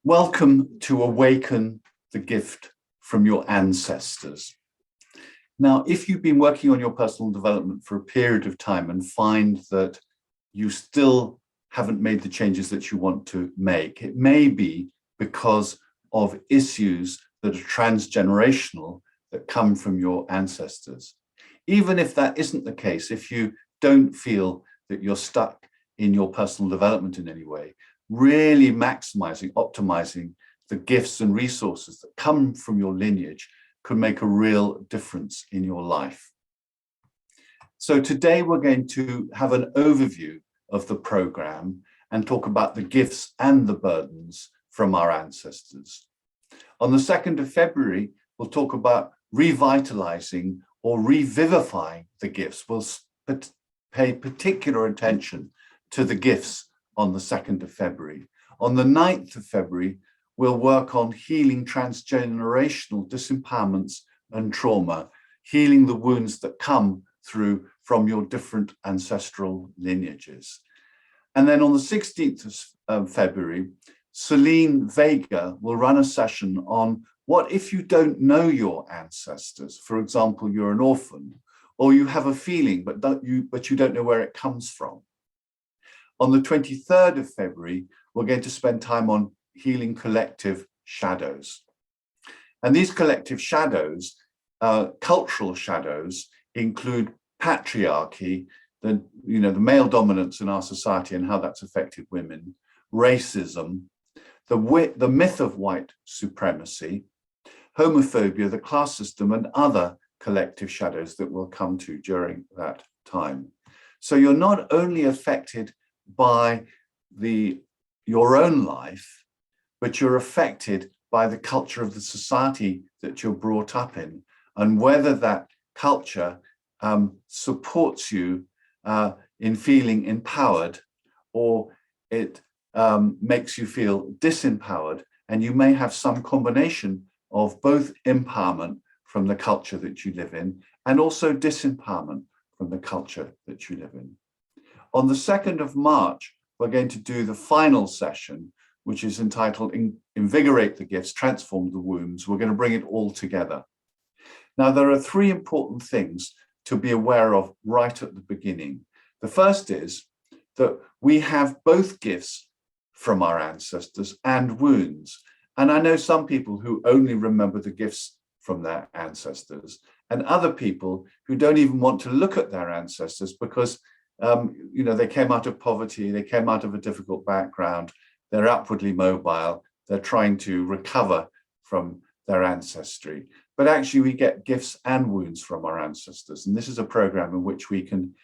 Welcome to Awaken the Gift from your ancestors. Now, if you've been working on your personal development for a period of time and find that you still haven't made the changes that you want to make, it may be because of issues that are transgenerational that come from your ancestors. Even if that isn't the case, if you don't feel that you're stuck in your personal development in any way, really maximizing, optimizing the gifts and resources that come from your lineage could make a real difference in your life. So today we're going to have an overview of the program and talk about the gifts and the burdens from our ancestors. On the 2nd of February, we'll talk about revitalizing or revivifying the gifts. We'll pay particular attention to the gifts on the 2nd of February. On the 9th of February, we'll work on healing transgenerational disempowerments and trauma, healing the wounds that come through from your different ancestral lineages. And then on the 16th of February, Celine Vega will run a session on what if you don't know your ancestors. For example, you're an orphan, or you have a feeling, but you don't know where it comes from. On the 23rd of February, we're going to spend time on healing collective shadows. And these collective shadows, cultural shadows, include patriarchy, the male dominance in our society and how that's affected women, racism, the myth of white supremacy, homophobia, the class system, and other collective shadows that we'll come to during that time. So you're not only affected by your own life, but you're affected by the culture of the society that you're brought up in, and whether that culture supports you in feeling empowered, or it makes you feel disempowered, and you may have some combination of both empowerment from the culture that you live in and also disempowerment from the culture that you live in. On the 2nd of March, we're going to do the final session, which is entitled Invigorate the Gifts, Transform the Wounds. We're going to bring it all together. Now, there are 3 important things to be aware of right at the beginning. The first is that we have both gifts from our ancestors and wounds. And I know some people who only remember the gifts from their ancestors, and other people who don't even want to look at their ancestors because they came out of poverty, they came out of a difficult background, they're upwardly mobile, they're trying to recover from their ancestry. But actually we get gifts and wounds from our ancestors. And this is a program in which we can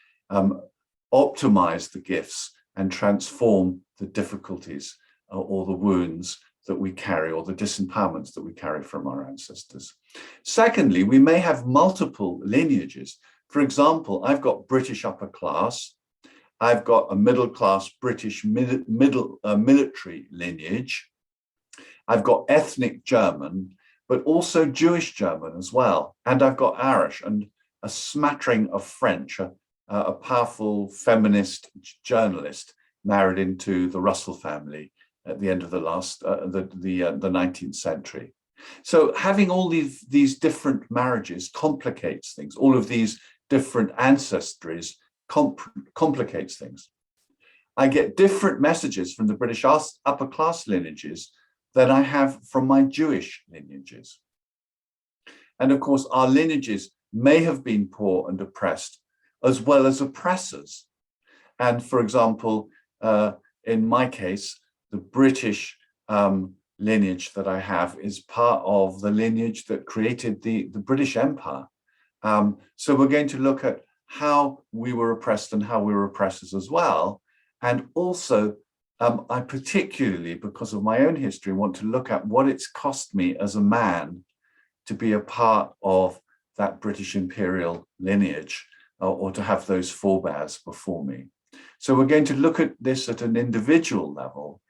optimize the gifts and transform the difficulties or the wounds that we carry, or the disempowerments that we carry from our ancestors. Secondly, we may have multiple lineages. For example, I've got British upper class, I've got a middle class British military lineage, I've got ethnic German, but also Jewish German as well. And I've got Irish and a smattering of French, a powerful feminist journalist married into the Russell family at the end of the 19th century. So having all these different marriages complicates things. All of these different ancestries complicates things. I get different messages from the British upper class lineages than I have from my Jewish lineages. And of course, our lineages may have been poor and oppressed, as well as oppressors. And for example, in my case, the British lineage that I have is part of the lineage that created the British Empire. So we're going to look at how we were oppressed and how we were oppressors as well. And also, I particularly, because of my own history, want to look at what it's cost me as a man to be a part of that British imperial lineage, or to have those forebears before me. So we're going to look at this at an individual level,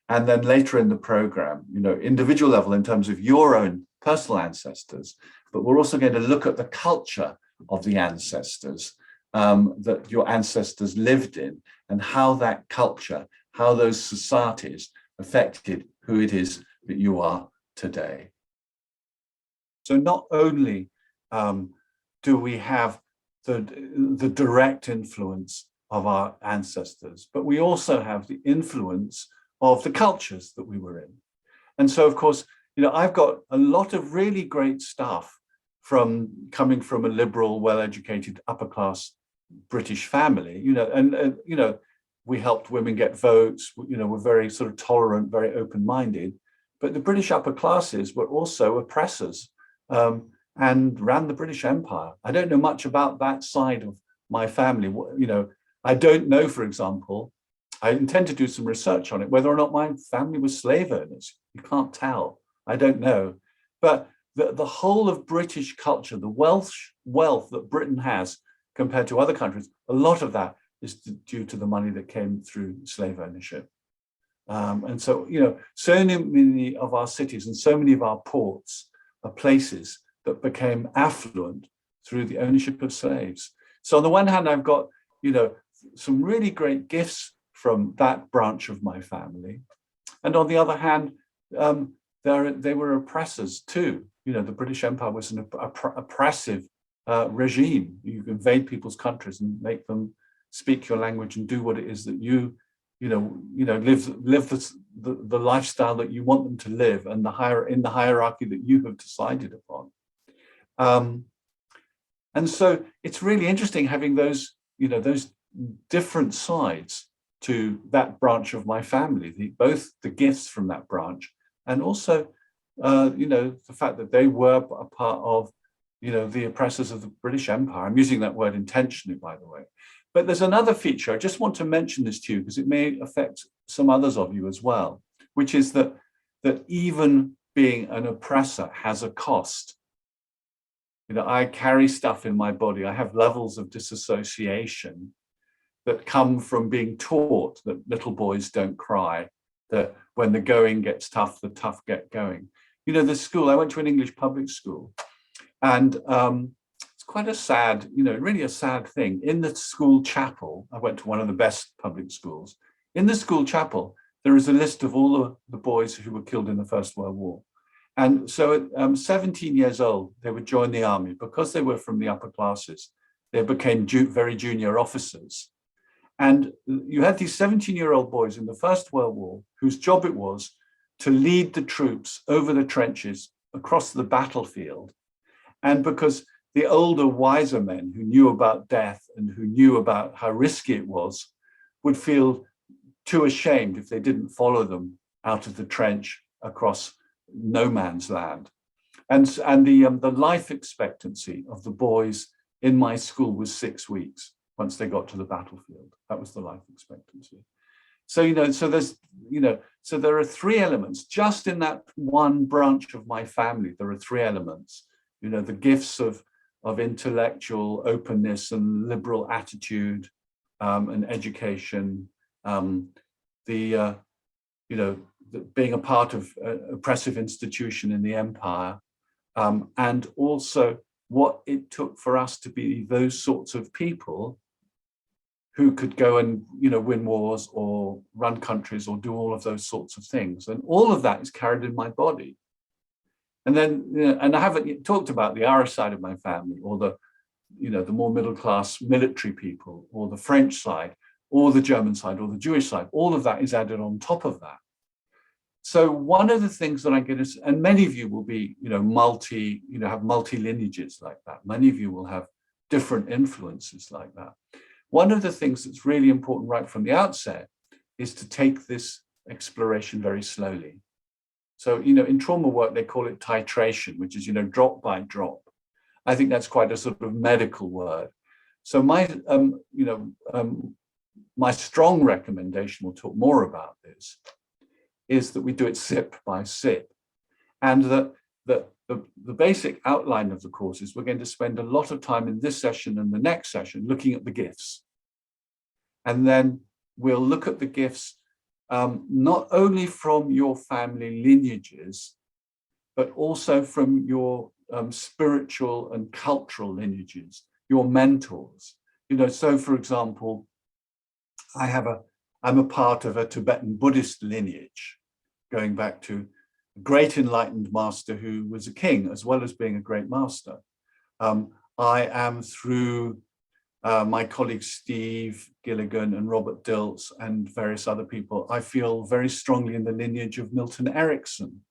and then later in the program, individual level in terms of your own personal ancestors, but we're also going to look at the culture of the ancestors that your ancestors lived in, and how that culture, how those societies affected who it is that you are today. So not only do we have the direct influence of our ancestors, but we also have the influence of the cultures that we were in. And so, of course, I've got a lot of really great stuff from coming from a liberal, well-educated, upper-class British family, and we helped women get votes, we're very sort of tolerant, very open-minded, but the British upper classes were also oppressors and ran the British Empire. I don't know much about that side of my family. I don't know, for example, I intend to do some research on it, whether or not my family was slave owners. You can't tell. I don't know. But the whole of British culture, the wealth that Britain has compared to other countries, a lot of that is due to the money that came through slave ownership. And so, so many of our cities and so many of our ports are places that became affluent through the ownership of slaves. So on the one hand, I've got, some really great gifts from that branch of my family. And on the other hand, they were oppressors too. The British Empire was an oppressive regime. You invade people's countries and make them speak your language and do what it is that live the lifestyle that you want them to live, and in the hierarchy that you have decided upon. And so it's really interesting having those different sides to that branch of my family, both the gifts from that branch, and also the fact that they were a part of the oppressors of the British Empire. I'm using that word intentionally, by the way. But there's another feature. I just want to mention this to you because it may affect some others of you as well, which is that even being an oppressor has a cost. I carry stuff in my body. I have levels of disassociation that come from being taught that little boys don't cry, that when the going gets tough, the tough get going. The school, I went to an English public school, and it's quite a sad, really a sad thing. In the school chapel, I went to one of the best public schools. In the school chapel, there is a list of all the boys who were killed in the First World War. And so at 17 years old, they would join the army. Because they were from the upper classes, they became very junior officers. And you had these 17-year-old boys in the First World War whose job it was to lead the troops over the trenches across the battlefield. And because the older, wiser men who knew about death and who knew about how risky it was would feel too ashamed if they didn't follow them out of the trench across no man's land. And the life expectancy of the boys in my school was 6 weeks once they got to the battlefield. That was the life expectancy. So, so there are three elements just in that one branch of my family. There are three elements, the gifts of intellectual openness and liberal attitude and education, being a part of an oppressive institution in the empire, and also what it took for us to be those sorts of people who could go and win wars or run countries or do all of those sorts of things. And all of that is carried in my body. And then, and I haven't talked about the Irish side of my family, or the more middle class military people, or the French side, or the German side, or the Jewish side. All of that is added on top of that. So one of the things that I get is, and many of you will be, have multi lineages like that. Many of you will have different influences like that. One of the things that's really important right from the outset is to take this exploration very slowly. So, in trauma work, they call it titration, which is, drop by drop. I think that's quite a sort of medical word. So my strong recommendation, we'll talk more about this, is that we do it sip by sip. And the basic outline of the course is we're going to spend a lot of time in this session and the next session looking at the gifts. And then we'll look at the gifts not only from your family lineages, but also from your spiritual and cultural lineages, your mentors. So for example, I'm a part of a Tibetan Buddhist lineage, going back to great enlightened master who was a king as well as being a great master. I am through my colleagues Steve Gilligan and Robert Dilts and various other people, I feel very strongly in the lineage of Milton Erickson.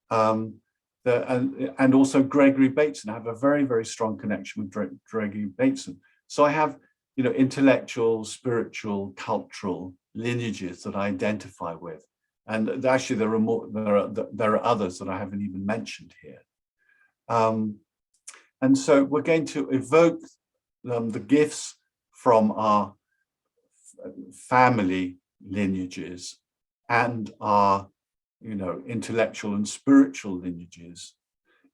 And also Gregory Bateson. I have a very, very strong connection with Gregory Bateson. So I have, you know, intellectual, spiritual, cultural lineages that I identify with. And actually there are more, there are others that I haven't even mentioned here. And so we're going to evoke the gifts from our family lineages and our, you know, intellectual and spiritual lineages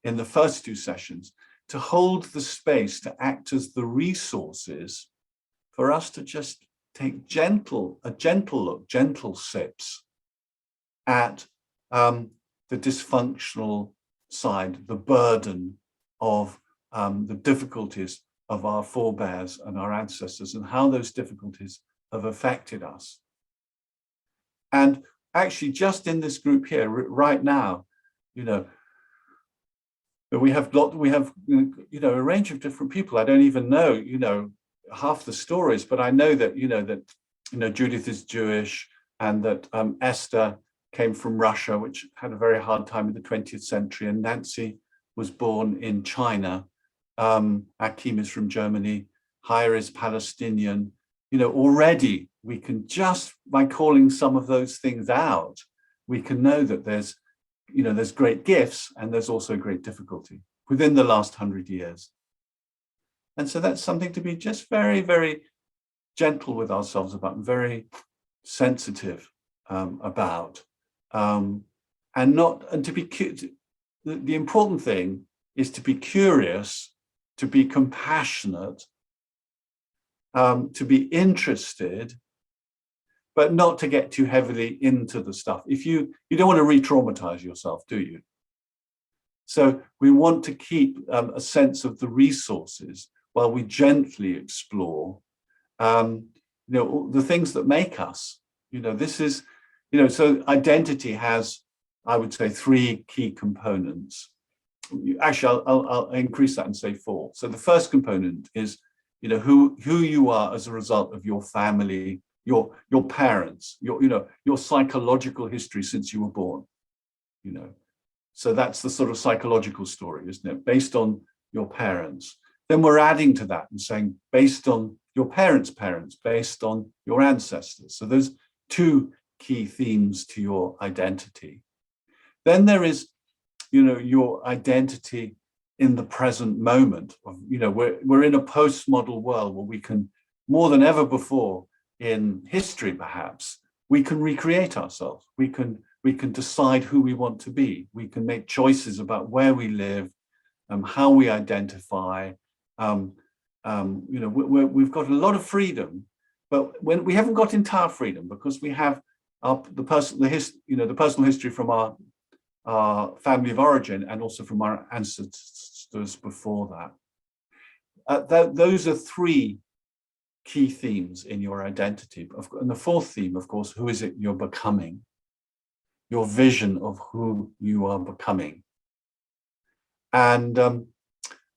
in the first two sessions to hold the space to act as the resources for us to just take a gentle look, gentle sips at the dysfunctional side, the burden of the difficulties of our forebears and our ancestors and how those difficulties have affected us. And actually just in this group here right now, you know, we have you know, a range of different people. I don't even know, you know, half the stories, but I know that, you know, Judith is Jewish and that Esther came from Russia, which had a very hard time in the 20th century, and Nancy was born in China. Akim is from Germany, Haya is Palestinian. You know, already we can just, by calling some of those things out, we can know that there's, you know, there's great gifts and there's also great difficulty within the last 100 years. And so that's something to be just very, very gentle with ourselves about and very sensitive about. And to be, the important thing is to be curious, to be compassionate, to be interested, but not to get too heavily into the stuff. If you don't want to re-traumatize yourself, do you? So we want to keep a sense of the resources while we gently explore, you know, the things that make us. You know, this is, you know, so identity has, I would say, 3 key components. Actually, I'll increase that and say 4. So the first component is, you know, who you are as a result of your family, your parents, you know, your psychological history since you were born, you know. So that's the sort of psychological story, isn't it? Based on your parents. Then we're adding to that and saying, based on your parents' parents, based on your ancestors. So there's 2 key themes to your identity. Then there is, you know, your identity in the present moment. Of, you know, we're in a postmodel world where we can, more than ever before in history, perhaps, we can recreate ourselves. We can decide who we want to be. We can make choices about where we live, how we identify. You know, we've got a lot of freedom, but when we haven't got entire freedom because we have the personal history from our family of origin and also from our ancestors before that. Those are 3 key themes in your identity. And the 4th theme, of course, who is it you're becoming? Your vision of who you are becoming. And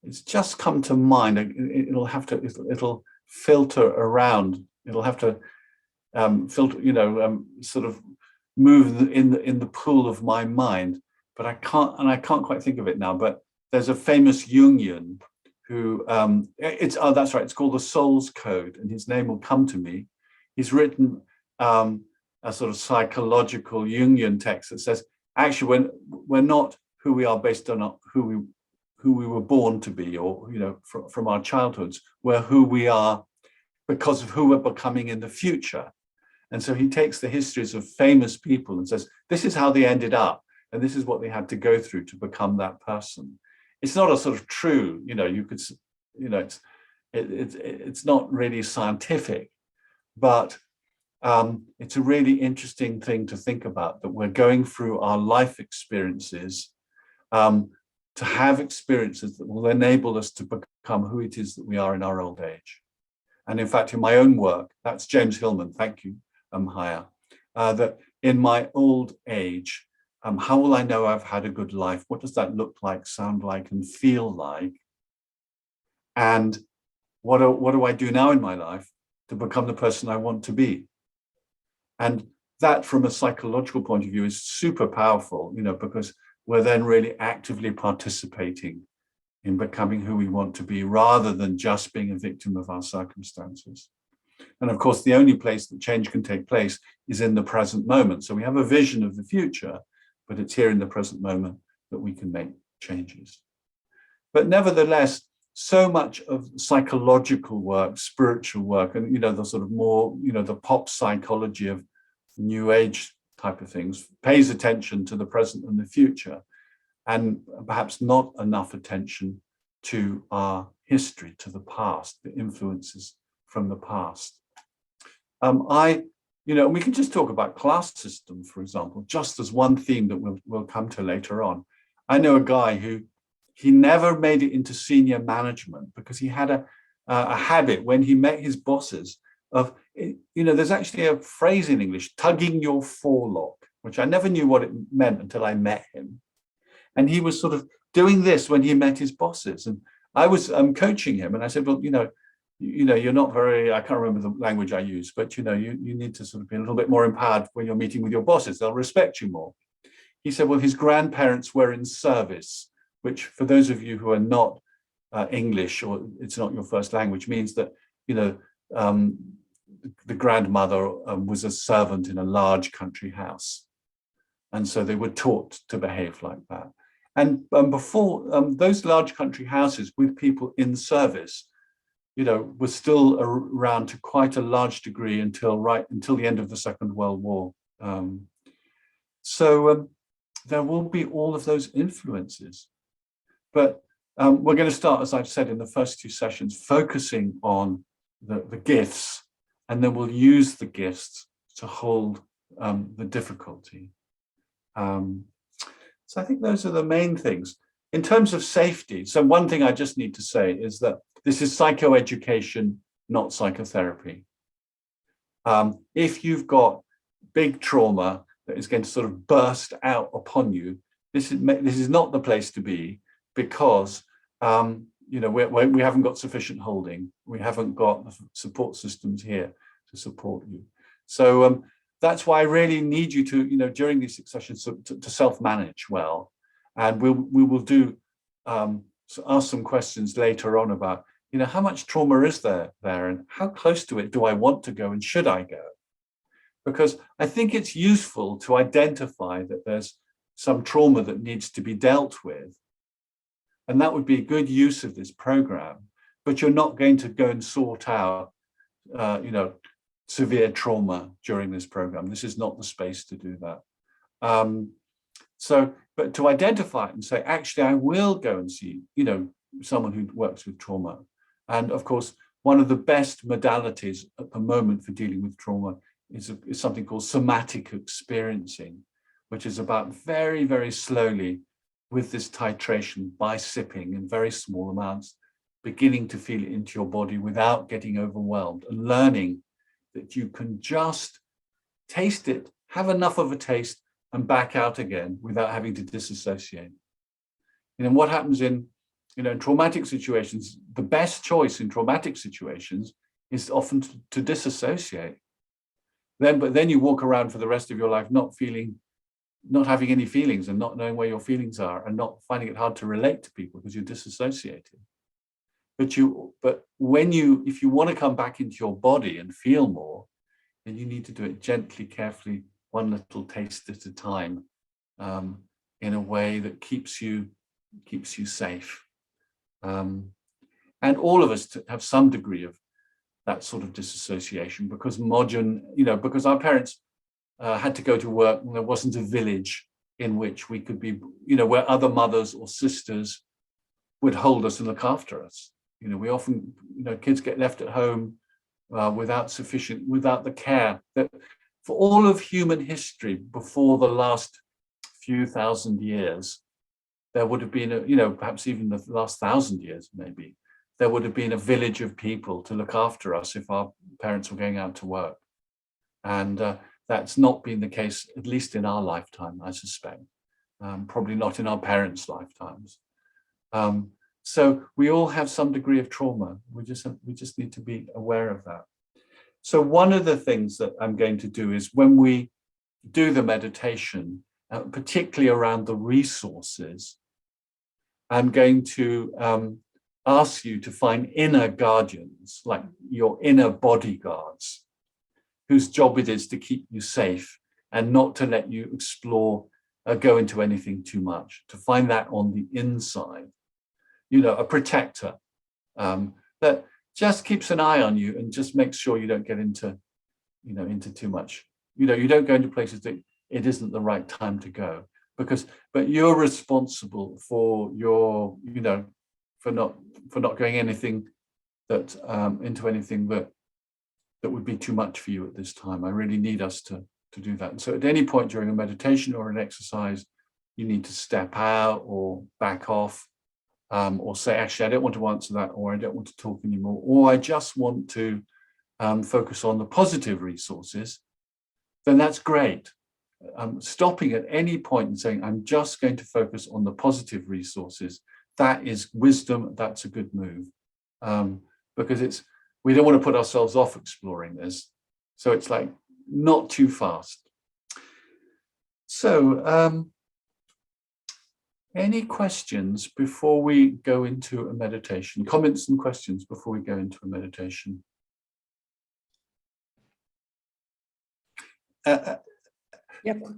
it's just come to mind. It'll filter around. It'll have to filter, you know, sort of move in the pool of my mind. But I can't quite think of it now. But there's a famous Jungian who that's right. It's called the Soul's Code, and his name will come to me. He's written a sort of psychological Jungian text that says, actually, we're not who we are based on who we were born to be, or, you know, from our childhoods. We're who we are because of who we're becoming in the future. And so he takes the histories of famous people and says, this is how they ended up, and this is what they had to go through to become that person. It's not a sort of true, you know, you could, you know, it's not really scientific, but it's a really interesting thing to think about, that we're going through our life experiences to have experiences that will enable us to become who it is that we are in our old age. And in fact, in my own work, that's James Hillman, thank you, Haya, that in my old age, How will I know I've had a good life? What does that look like, sound like, and feel like? And what do I do now in my life to become the person I want to be? And that, from a psychological point of view, is super powerful, because we're then really actively participating in becoming who we want to be, rather than just being a victim of our circumstances. And of course, the only place that change can take place is in the present moment. So we have a vision of the future, but it's here in the present moment that we can make changes. But nevertheless, so much of psychological work, spiritual work, and the sort of more, the pop psychology of New Age type of things pays attention to the present and the future, and perhaps not enough attention to our history, to the past, the influences from the past. We can just talk about class system, for example, just as one theme that we'll come to later on. I know a guy who he never made it into senior management because he had a habit when he met his bosses of, there's actually a phrase in English, tugging your forelock, which I never knew what it meant until I met him. And he was sort of doing this when he met his bosses. And I was coaching him, and I said, well, you're not very, I can't remember the language I use, but you need to sort of be a little bit more empowered when you're meeting with your bosses. They'll respect you more. He said, well, his grandparents were in service, which for those of you who are not English, or it's not your first language, means that, the grandmother was a servant in a large country house. And so they were taught to behave like that. And before those large country houses with people in service, were still around to quite a large degree until the end of the Second World War. So there will be all of those influences. But we're going to start, as I've said in the first two sessions, focusing on the gifts, and then we'll use the gifts to hold the difficulty. So I think those are the main things. In terms of safety, so one thing I just need to say is that this is psychoeducation, not psychotherapy. If you've got big trauma that is going to sort of burst out upon you, this is not the place to be, because we haven't got sufficient holding. We haven't got the support systems here to support you. So that's why I really need you to, during these sessions, to self-manage well. And we will do ask some questions later on about, how much trauma is there and how close to it do I want to go, and should I go? Because I think it's useful to identify that there's some trauma that needs to be dealt with. And that would be a good use of this program, but you're not going to go and sort out, severe trauma during this program. This is not the space to do that. But to identify it and say, actually, I will go and see, someone who works with trauma. And of course, one of the best modalities at the moment for dealing with trauma is something called somatic experiencing, which is about very, very slowly, with this titration, by sipping in very small amounts, beginning to feel it into your body without getting overwhelmed, and learning that you can just taste it, have enough of a taste, and back out again without having to disassociate. And what happens in traumatic situations, the best choice in traumatic situations is often to disassociate. But then you walk around for the rest of your life not having any feelings, and not knowing where your feelings are, and not finding it hard to relate to people because you're disassociated. But if you want to come back into your body and feel more, then you need to do it gently, carefully, one little taste at a time, in a way that keeps you safe. And all of us have some degree of that sort of disassociation, because because our parents had to go to work, and there wasn't a village in which we could be, where other mothers or sisters would hold us and look after us. We often, kids get left at home without the care that, for all of human history, before the last few thousand years, there would have been perhaps even the last 1,000 years, maybe, there would have been a village of people to look after us if our parents were going out to work. And that's not been the case, at least in our lifetime, I suspect. Probably not in our parents' lifetimes. So we all have some degree of trauma. We just need to be aware of that. So one of the things that I'm going to do is when we do the meditation, particularly around the resources, I'm going to ask you to find inner guardians, like your inner bodyguards, whose job it is to keep you safe and not to let you explore, go into anything too much, to find that on the inside. You know, a protector that just keeps an eye on you and just makes sure you don't get into, you know, into too much. You know, you don't go into places that it isn't the right time to go, but you're responsible for your, you know, for not going anything that into anything that would be too much for you at this time. I really need us to do that. And so at any point during a meditation or an exercise, you need to step out or back off, or say, actually, I don't want to answer that, or I don't want to talk anymore, or I just want to focus on the positive resources, then that's great. Stopping at any point and saying, I'm just going to focus on the positive resources, that is wisdom, that's a good move. Because we don't want to put ourselves off exploring this. So it's like, not too fast. So, any questions before we go into a meditation? Comments and questions before we go into a meditation? Yep.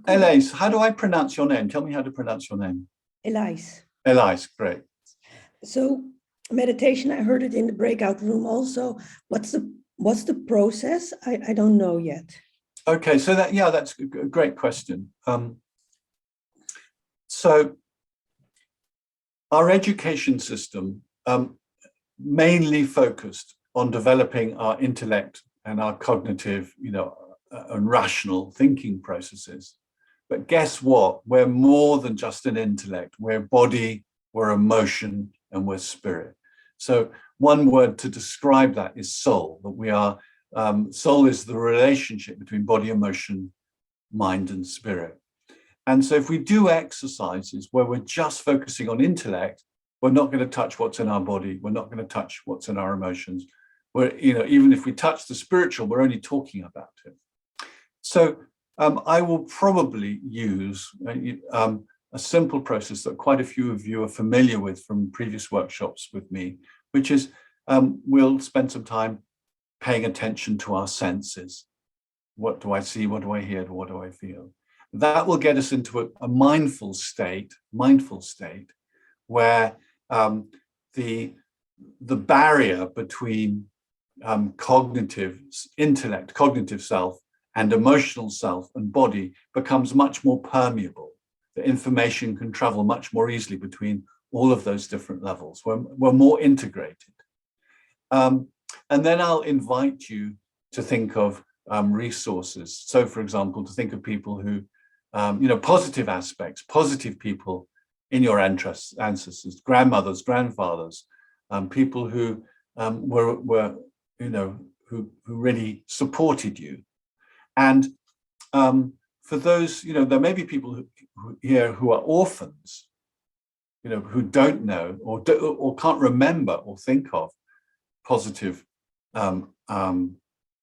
Elise, how do I pronounce your name? Tell me how to pronounce your name. Elise. Elise, great. So meditation, I heard it in the breakout room also. What's the process? I don't know yet. Okay, so that's a great question. So our education system mainly focused on developing our intellect and our cognitive, you know, and rational thinking processes. But guess what? We're more than just an intellect. We're body, we're emotion, and we're spirit. So one word to describe that is soul, that we are, soul is the relationship between body, emotion, mind, and spirit. And so if we do exercises where we're just focusing on intellect, we're not going to touch what's in our body. We're not going to touch what's in our emotions. We're, you know, even if we touch the spiritual, we're only talking about it. So I will probably use a simple process that quite a few of you are familiar with from previous workshops with me, which is we'll spend some time paying attention to our senses. What do I see? What do I hear? What do I feel? That will get us into a mindful state where the barrier between cognitive intellect, cognitive self, and emotional self and body becomes much more permeable. The information can travel much more easily between all of those different levels. We're more integrated. And then I'll invite you to think of resources. So, for example, to think of people who, you know, positive aspects, positive people in your ancestors, grandmothers, grandfathers, people who were, you know, who really supported you. And for those, you know, there may be people who here who are orphans, you know, who don't know or can't remember or think of positive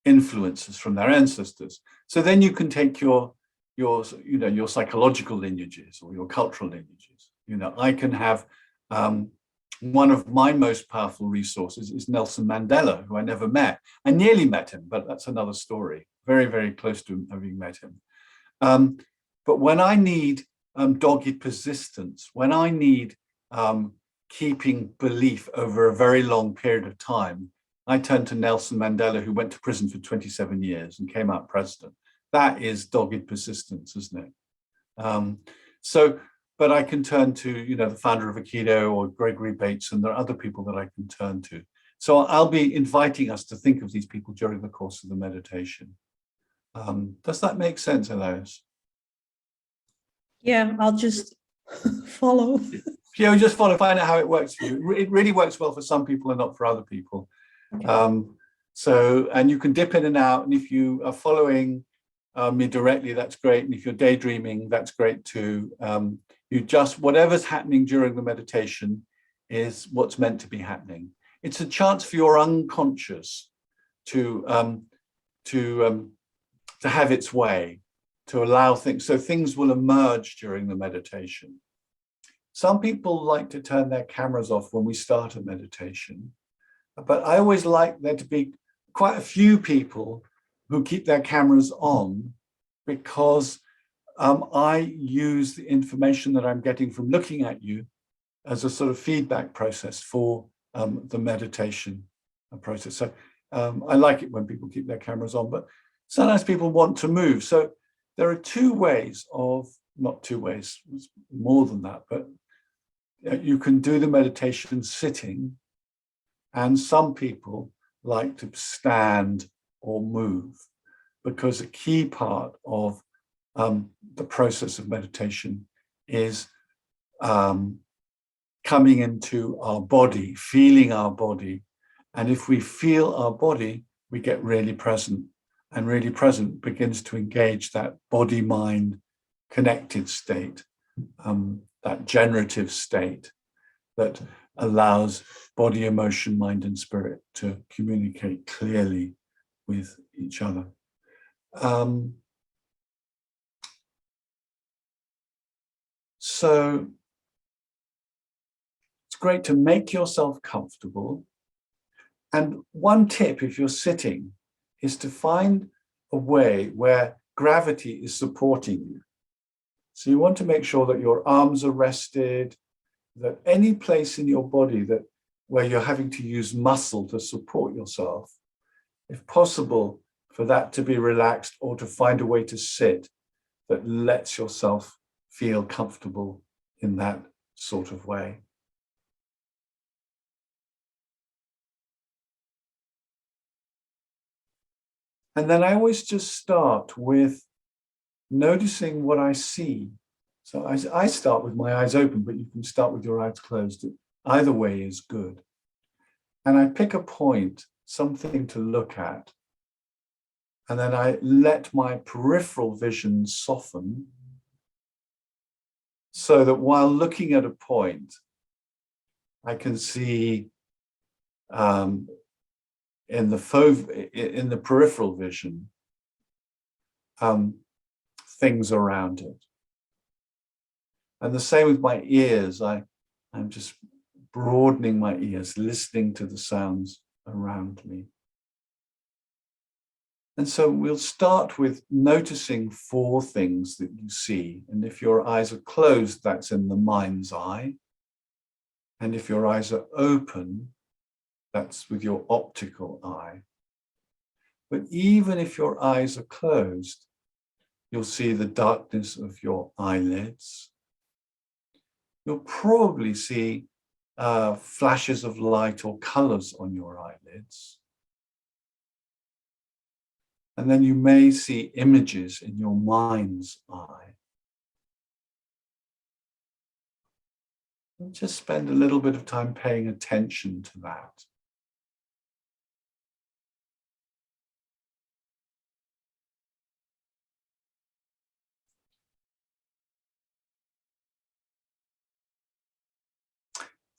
influences from their ancestors. So then you can take your you know, your psychological lineages or your cultural lineages. You know, I can have one of my most powerful resources is Nelson Mandela, who I never met. I nearly met him, but that's another story. Very, very close to having met him. But when I need dogged persistence, when I need keeping belief over a very long period of time, I turn to Nelson Mandela, who went to prison for 27 years and came out president. That is dogged persistence, isn't it? But I can turn to, you know, the founder of Aikido or Gregory Bates, and there are other people that I can turn to. So I'll be inviting us to think of these people during the course of the meditation. Does that make sense, Elias? Yeah, I'll just follow. Yeah, just follow, find out how it works for you. It really works well for some people and not for other people. Okay. And you can dip in and out, and if you are following me directly, that's great. And if you're daydreaming, that's great too. You just, whatever's happening during the meditation is what's meant to be happening. It's a chance for your unconscious to have its way, to allow things, so things will emerge during the meditation. Some people like to turn their cameras off when we start a meditation, but I always like there to be quite a few people who keep their cameras on, because I use the information that I'm getting from looking at you as a sort of feedback process for the meditation process. So I like it when people keep their cameras on, but sometimes people want to move. So there are two ways of, not two ways, it's more than that, but you can do the meditation sitting, and some people like to stand or move, because a key part of the process of meditation is coming into our body, feeling our body. And if we feel our body, we get really present, and really present begins to engage that body-mind connected state, that generative state that allows body, emotion, mind, and spirit to communicate clearly with each other. So it's great to make yourself comfortable. And one tip, if you're sitting, is to find a way where gravity is supporting you. So you want to make sure that your arms are rested, that any place in your body where you're having to use muscle to support yourself, if possible, for that to be relaxed, or to find a way to sit that lets yourself feel comfortable in that sort of way. And then I always just start with noticing what I see. So I start with my eyes open, but you can start with your eyes closed. Either way is good. And I pick a point, something to look at. And then I let my peripheral vision soften, so that while looking at a point, I can see in the peripheral vision things around it. And the same with my ears. I'm just broadening my ears, listening to the sounds around me. And so we'll start with noticing 4 things that you see. And if your eyes are closed, that's in the mind's eye. And if your eyes are open, that's with your optical eye. But even if your eyes are closed, you'll see the darkness of your eyelids. You'll probably see flashes of light or colors on your eyelids. And then you may see images in your mind's eye. And just spend a little bit of time paying attention to that.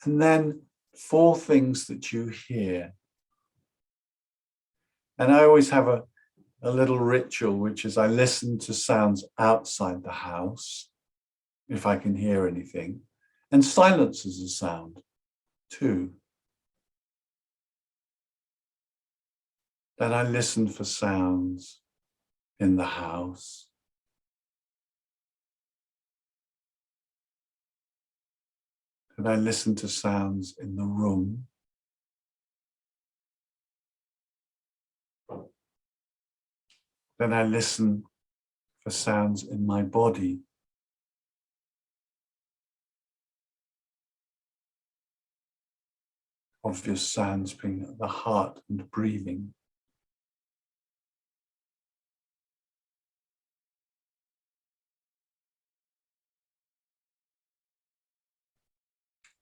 And then 4 things that you hear. And I always have a little ritual, which is I listen to sounds outside the house, if I can hear anything. And silence is a sound too. Then I listen for sounds in the house. And I listen to sounds in the room. Then I listen for sounds in my body. Obvious sounds being the heart and breathing.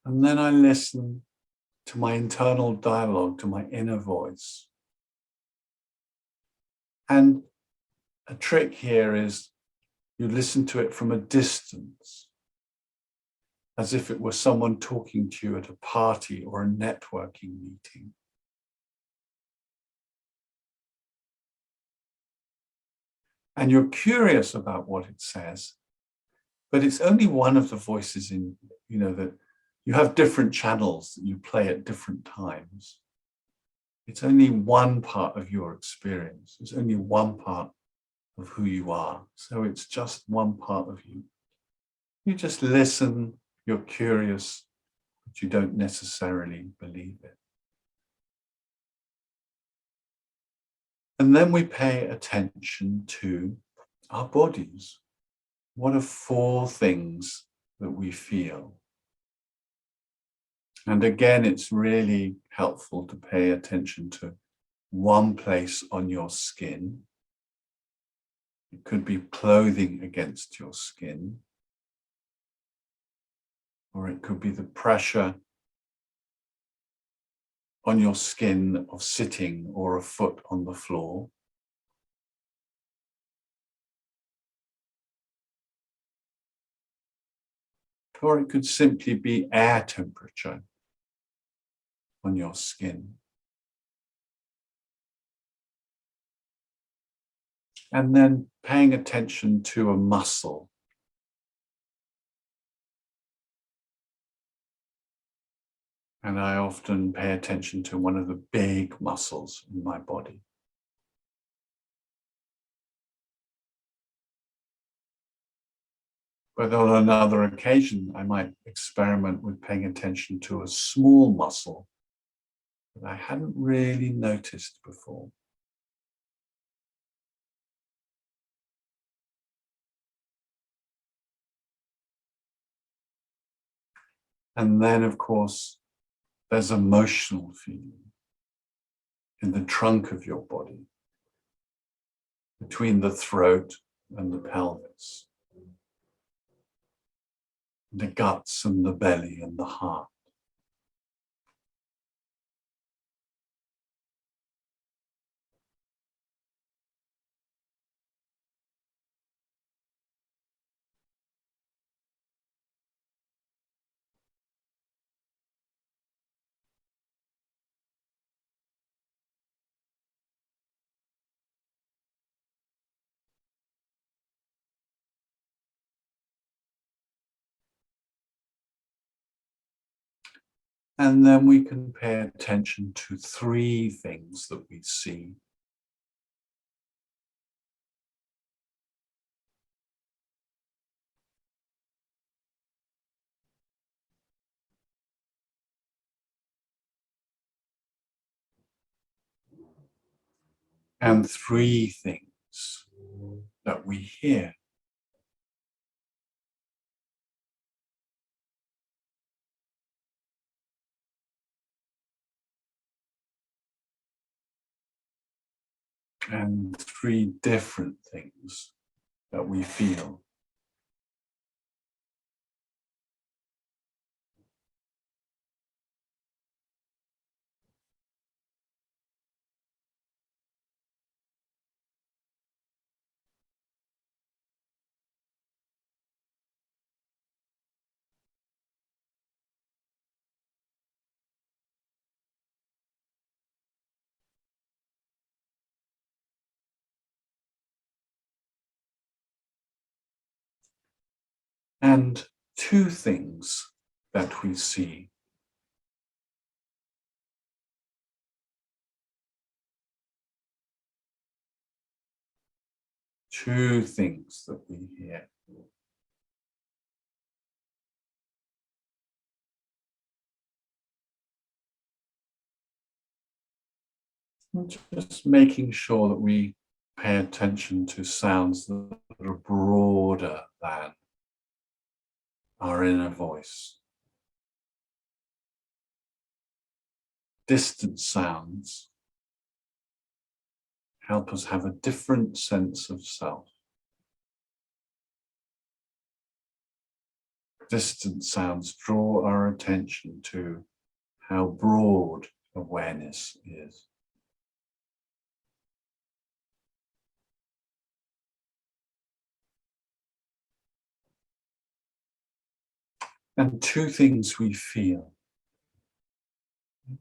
And then I listen to my internal dialogue, to my inner voice. And a trick here is you listen to it from a distance, as if it were someone talking to you at a party or a networking meeting. And you're curious about what it says, but it's only one of the voices in, that you have different channels that you play at different times. It's only one part of your experience. It's only one part of who you are. So it's just one part of you. You just listen, you're curious, but you don't necessarily believe it. And then we pay attention to our bodies. What are 4 things that we feel? And again, it's really helpful to pay attention to one place on your skin. It could be clothing against your skin, or it could be the pressure on your skin of sitting or a foot on the floor. Or it could simply be air temperature on your skin. And then paying attention to a muscle. And I often pay attention to one of the big muscles in my body. But on another occasion, I might experiment with paying attention to a small muscle that I hadn't really noticed before. And then, of course, there's emotional feeling in the trunk of your body, between the throat and the pelvis, the guts and the belly and the heart. And then we can pay attention to 3 things that we see. And 3 things that we hear. And 3 different things that we feel. And 2 things that we see. Two things that we hear. Just making sure that we pay attention to sounds that are broader than our inner voice. Distant sounds help us have a different sense of self. Distant sounds draw our attention to how broad awareness is. And two things we feel.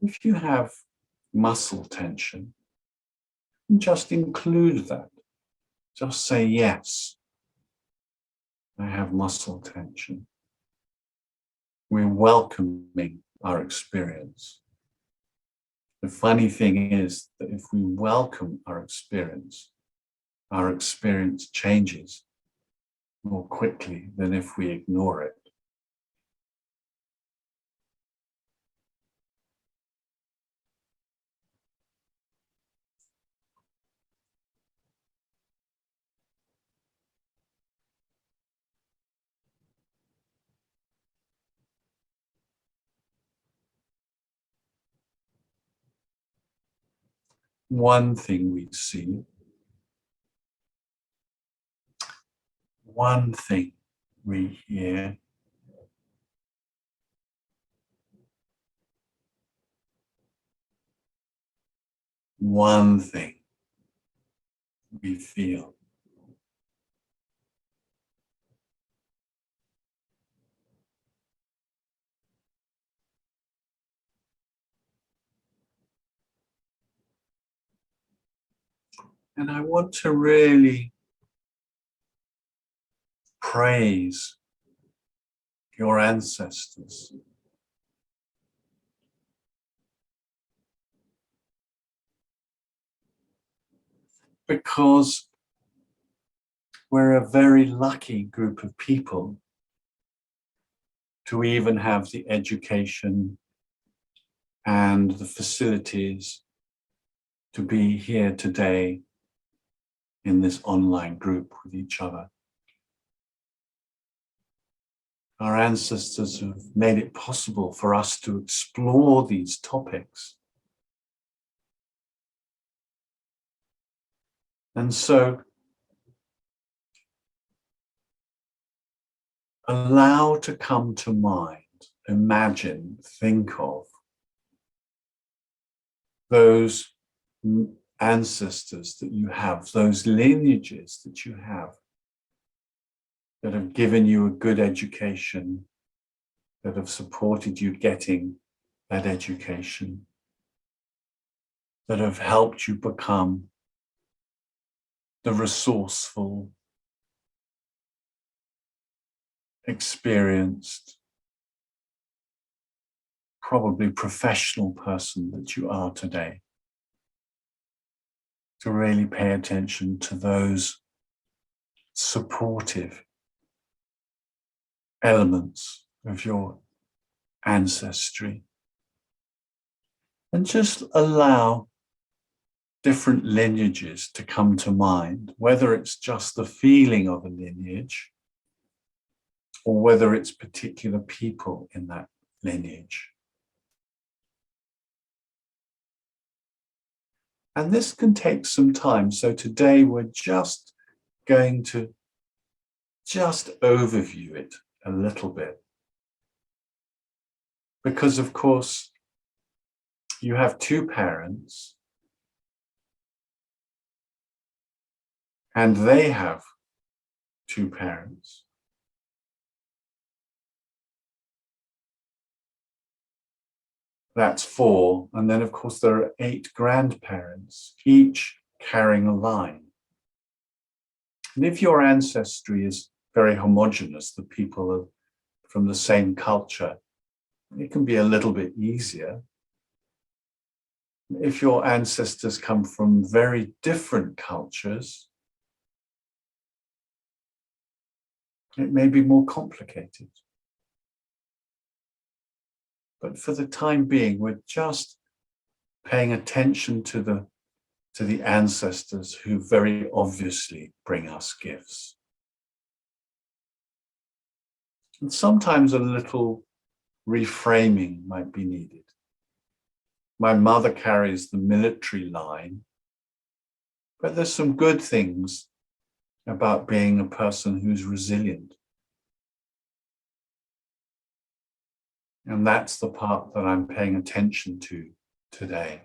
If you have muscle tension, just include that. Just say, yes, I have muscle tension. We're welcoming our experience. The funny thing is that if we welcome our experience changes more quickly than if we ignore it. One thing we see, one thing we hear, one thing we feel. And I want to really praise your ancestors. Because we're a very lucky group of people to even have the education and the facilities to be here today in this online group with each other. Our ancestors have made it possible for us to explore these topics. And so, allow to come to mind, imagine, think of those ancestors that you have, those lineages that you have that have given you a good education, that have supported you getting that education, that have helped you become the resourceful, experienced, probably professional person that you are today. To really pay attention to those supportive elements of your ancestry. And just allow different lineages to come to mind, whether it's just the feeling of a lineage or whether it's particular people in that lineage. And this can take some time. So today we're just going to overview it a little bit. Because of course, you have two parents and they have two parents. That's four. And then of course there are 8 grandparents, each carrying a line. And if your ancestry is very homogeneous, the people are from the same culture, it can be a little bit easier. If your ancestors come from very different cultures, it may be more complicated. But for the time being, we're just paying attention to the ancestors who very obviously bring us gifts. And sometimes a little reframing might be needed. My mother carries the military line, but there's some good things about being a person who's resilient. And that's the part that I'm paying attention to today.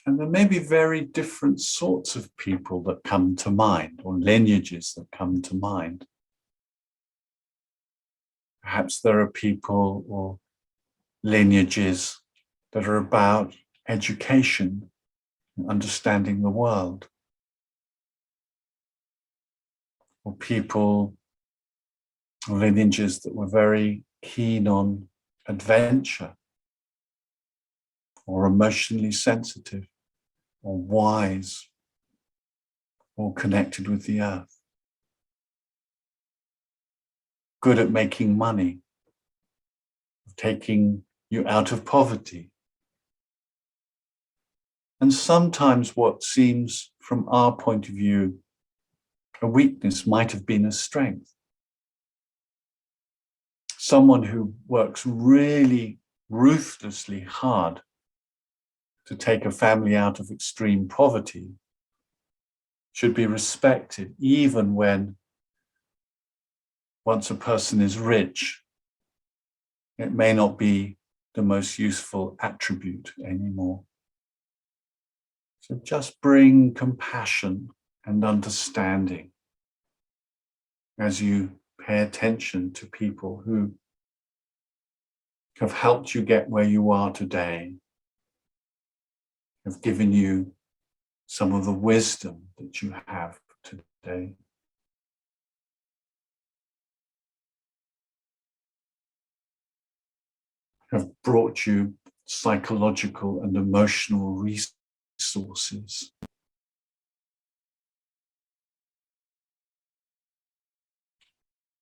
And there may be very different sorts of people that come to mind, or lineages that come to mind. Perhaps there are people or lineages that are about education and understanding the world, or people or lineages that were very keen on adventure, or emotionally sensitive, or wise, or connected with the earth, good at making money, taking you out of poverty. And sometimes what seems from our point of view a weakness might have been a strength. Someone who works really ruthlessly hard to take a family out of extreme poverty should be respected, even when once a person is rich, it may not be the most useful attribute anymore. So just bring compassion and understanding as you pay attention to people who have helped you get where you are today, have given you some of the wisdom that you have today. Have brought you psychological and emotional resources.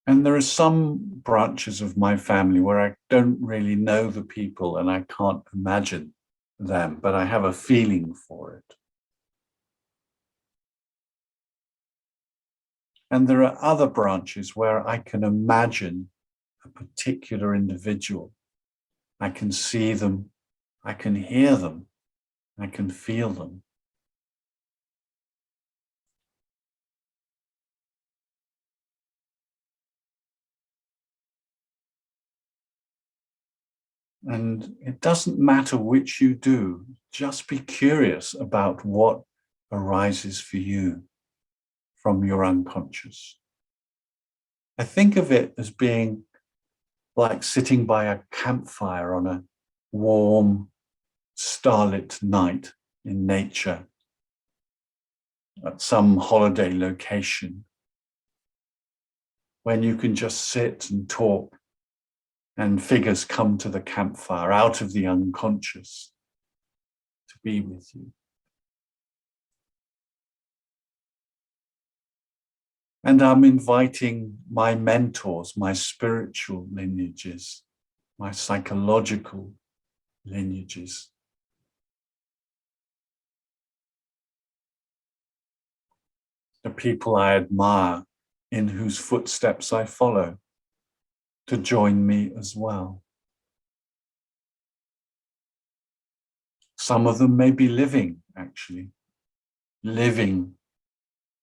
And there are some branches of my family where I don't really know the people and I can't imagine them, but I have a feeling for it. And there are other branches where I can imagine a particular individual. I can see them, I can hear them, I can feel them. And it doesn't matter which you do, just be curious about what arises for you from your unconscious. I think of it as being like sitting by a campfire on a warm, starlit night in nature at some holiday location, when you can just sit and talk and figures come to the campfire out of the unconscious to be with you. And I'm inviting my mentors, my spiritual lineages, my psychological lineages, the people I admire, in whose footsteps I follow, to join me as well. Some of them may be living, actually, living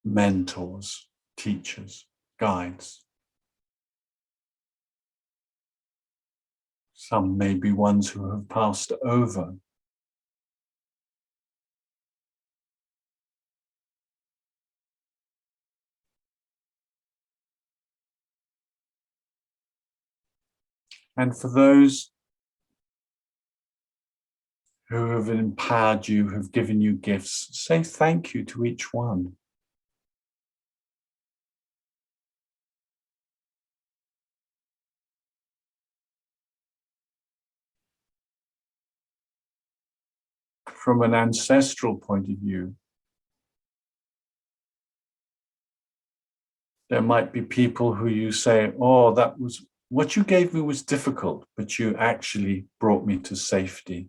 mentors, teachers, guides. Some may be ones who have passed over. And for those who have empowered you, who've given you gifts, say thank you to each one. From an ancestral point of view, there might be people who you say, oh, that was, what you gave me was difficult, but you actually brought me to safety.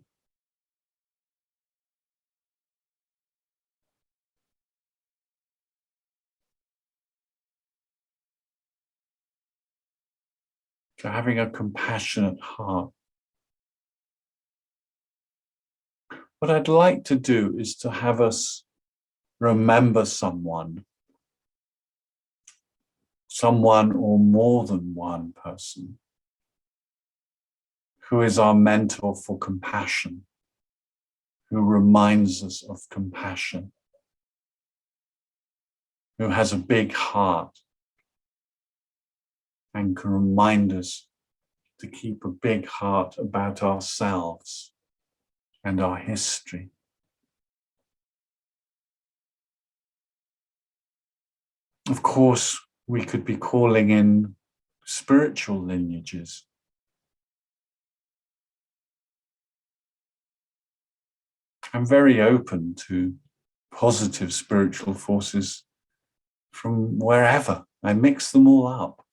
To having a compassionate heart. What I'd like to do is to have us remember someone or more than one person who is our mentor for compassion, who reminds us of compassion, who has a big heart and can remind us to keep a big heart about ourselves and our history. Of course, we could be calling in spiritual lineages. I'm very open to positive spiritual forces from wherever. I mix them all up.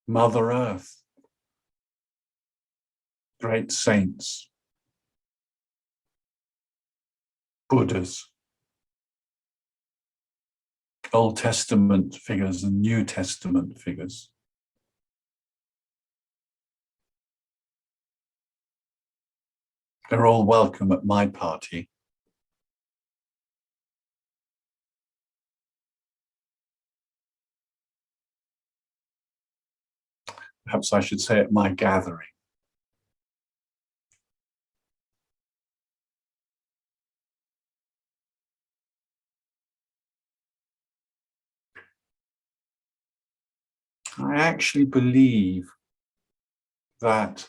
Mother Earth, great saints, Buddhas, Old Testament figures and New Testament figures. They're all welcome at my party. Perhaps I should say at my gathering. I actually believe that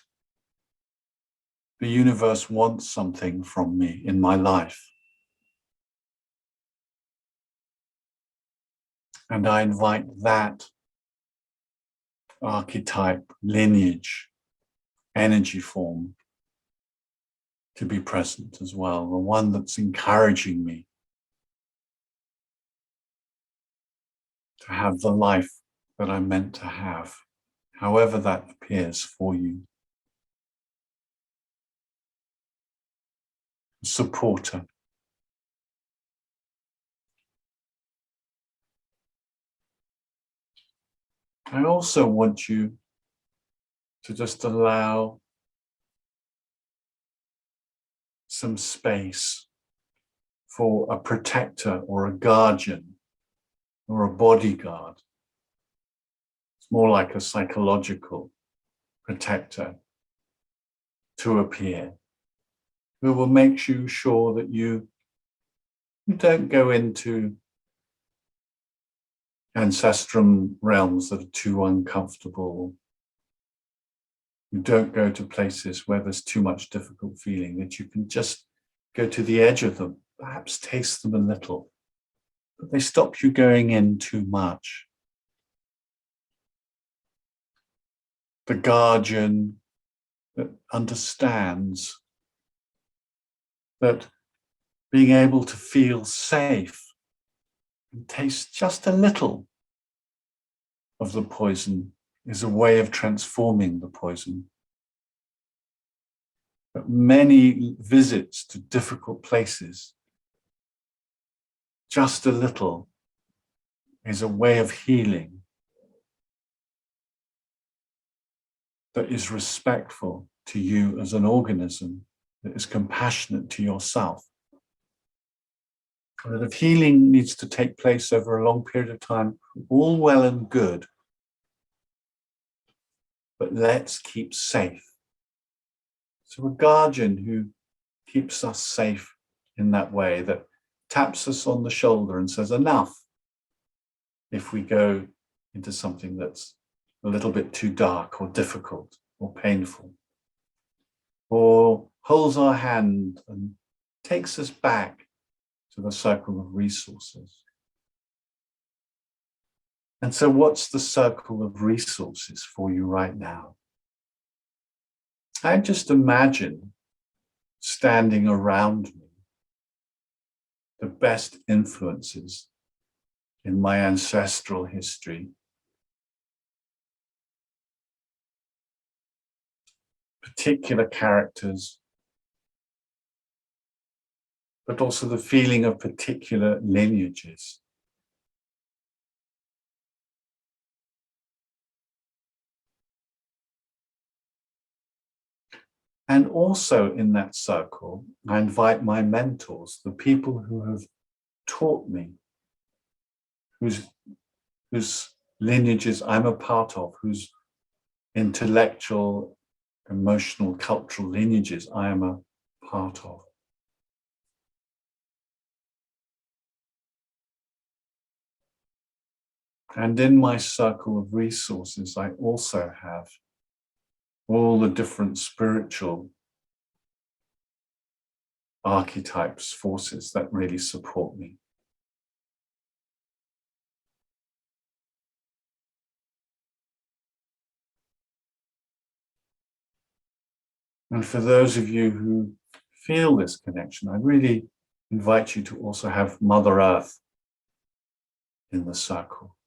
the universe wants something from me in my life. And I invite that archetype, lineage, energy form to be present as well, the one that's encouraging me to have the life that I'm meant to have, however that appears for you. A supporter. I also want you to just allow some space for a protector or a guardian or a bodyguard. It's more like a psychological protector to appear, who will make you sure that you don't go into ancestral realms that are too uncomfortable. You don't go to places where there's too much difficult feeling, that you can just go to the edge of them, perhaps taste them a little, but they stop you going in too much. The guardian that understands that being able to feel safe and taste just a little of the poison is a way of transforming the poison. But many visits to difficult places, just a little, is a way of healing that is respectful to you as an organism, that is compassionate to yourself. That if healing needs to take place over a long period of time, all well and good, but let's keep safe. So a guardian who keeps us safe in that way, that taps us on the shoulder and says enough if we go into something that's a little bit too dark or difficult or painful, or holds our hand and takes us back to the circle of resources. And so what's the circle of resources for you right now? I just imagine standing around me the best influences in my ancestral history, particular characters, but also the feeling of particular lineages. And also in that circle, I invite my mentors, the people who have taught me, whose lineages I'm a part of, whose intellectual emotional, cultural lineages I am a part of. And in my circle of resources, I also have all the different spiritual archetypes, forces that really support me. And for those of you who feel this connection, I really invite you to also have Mother Earth in the circle.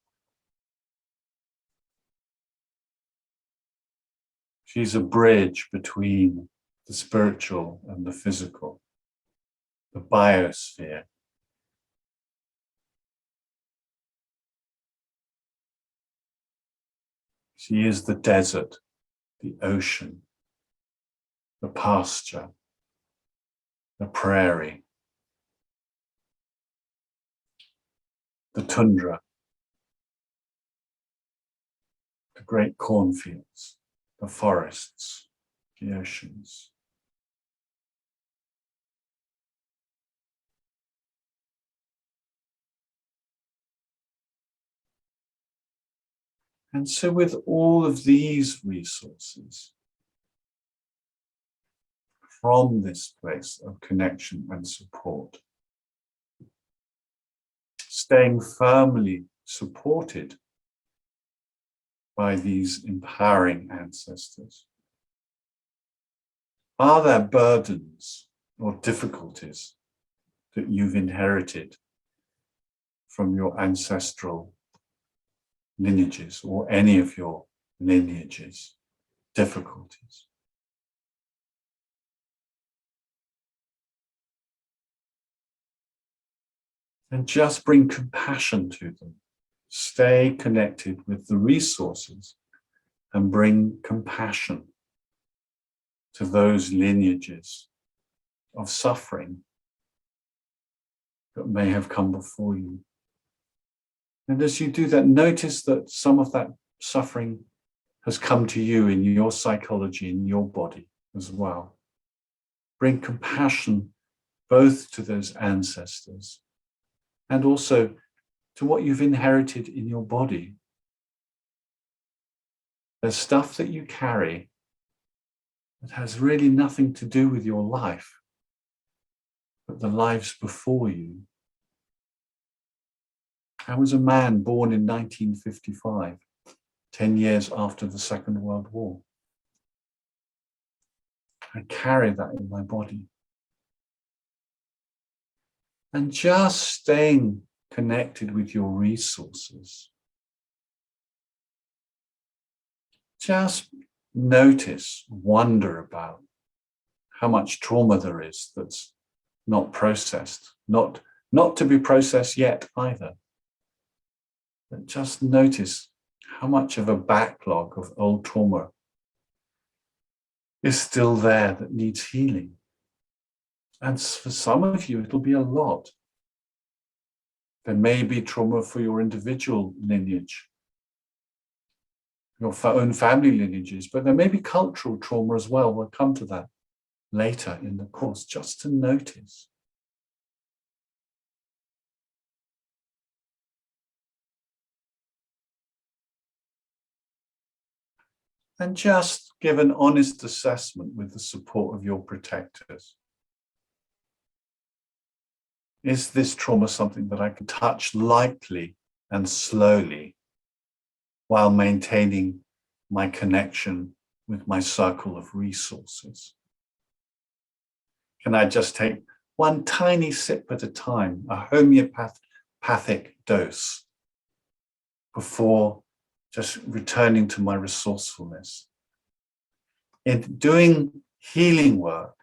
She's a bridge between the spiritual and the physical, the biosphere. She is the desert, the ocean, the pasture, the prairie, the tundra, the great cornfields, the forests, the oceans. And so with all of these resources, from this place of connection and support, staying firmly supported by these empowering ancestors, are there burdens or difficulties that you've inherited from your ancestral lineages or any of your lineages, difficulties? And just bring compassion to them. Stay connected with the resources and bring compassion to those lineages of suffering that may have come before you. And as you do that, notice that some of that suffering has come to you in your psychology, in your body as well. Bring compassion both to those ancestors and also to what you've inherited in your body. There's stuff that you carry that has really nothing to do with your life, but the lives before you. I was a man born in 1955, 10 years after the Second World War. I carry that in my body. And just staying connected with your resources. Just notice, wonder about how much trauma there is that's not processed, not to be processed yet either. But just notice how much of a backlog of old trauma is still there that needs healing. And for some of you, it'll be a lot. There may be trauma for your individual lineage, your own family lineages, but there may be cultural trauma as well. We'll come to that later in the course, just to notice. And just give an honest assessment with the support of your protectors. Is this trauma something that I can touch lightly and slowly while maintaining my connection with my circle of resources? Can I just take one tiny sip at a time, a homeopathic dose, before just returning to my resourcefulness? In doing healing work,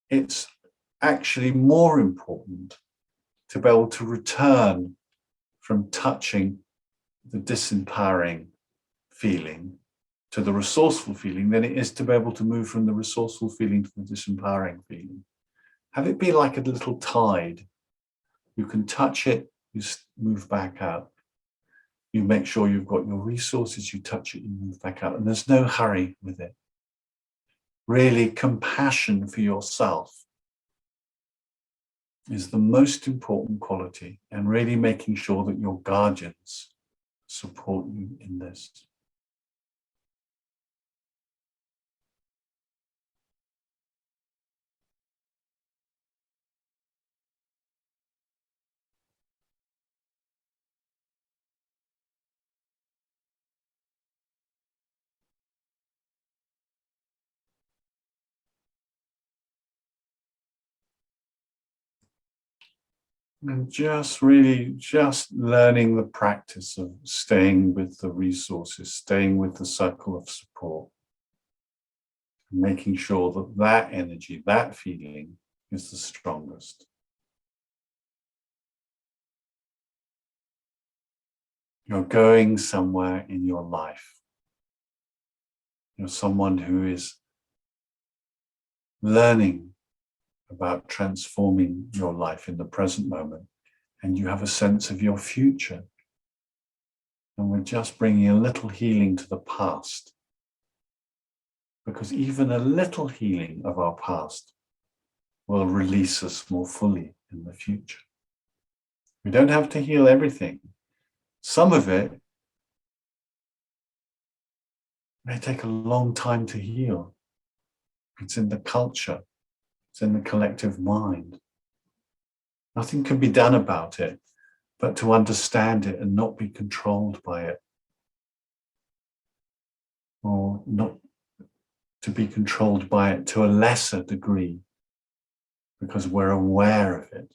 it's actually more important to be able to return from touching the disempowering feeling to the resourceful feeling than it is to be able to move from the resourceful feeling to the disempowering feeling. Have it be like a little tide. You can touch it, you move back out. You make sure you've got your resources, you touch it, you move back out, and there's no hurry with it. really compassion for yourself is the most important quality, and really making sure that your guardians support you in this. And just learning the practice of staying with the resources, staying with the circle of support, making sure that that energy, that feeling is the strongest. You're going somewhere in your life. You're someone who is learning about transforming your life in the present moment, and you have a sense of your future. And we're just bringing a little healing to the past, because even a little healing of our past will release us more fully in the future. We don't have to heal everything. Some of it may take a long time to heal. It's in the culture. It's in the collective mind. Nothing can be done about it, but to understand it and not be controlled by it. Or not to be controlled by it to a lesser degree, because we're aware of it.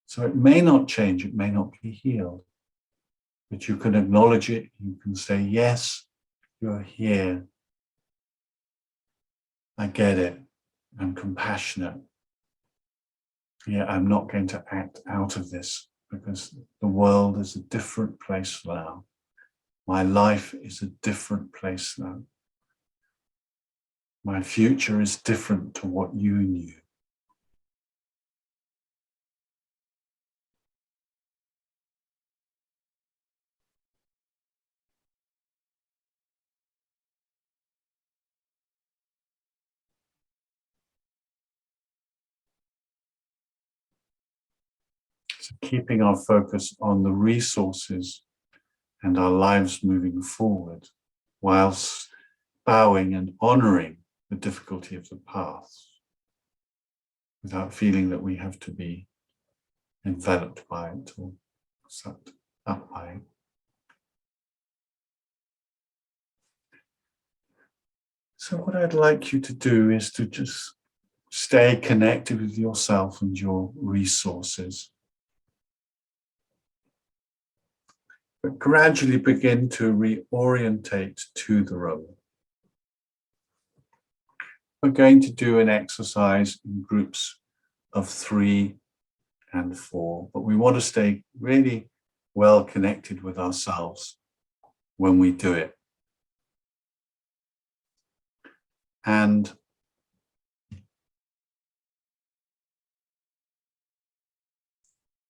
So it may not change, it may not be healed, but you can acknowledge it, you can say, yes, you're here. I get it. I'm compassionate. Yeah, I'm not going to act out of this, because the world is a different place now. My life is a different place now. My future is different to what you knew. So keeping our focus on the resources and our lives moving forward, whilst bowing and honoring the difficulty of the path, without feeling that we have to be enveloped by it or sucked up by it. So what I'd like you to do is to just stay connected with yourself and your resources, but gradually begin to reorientate to the room. We're going to do an exercise in groups of 3 and 4, but we want to stay really well connected with ourselves when we do it. And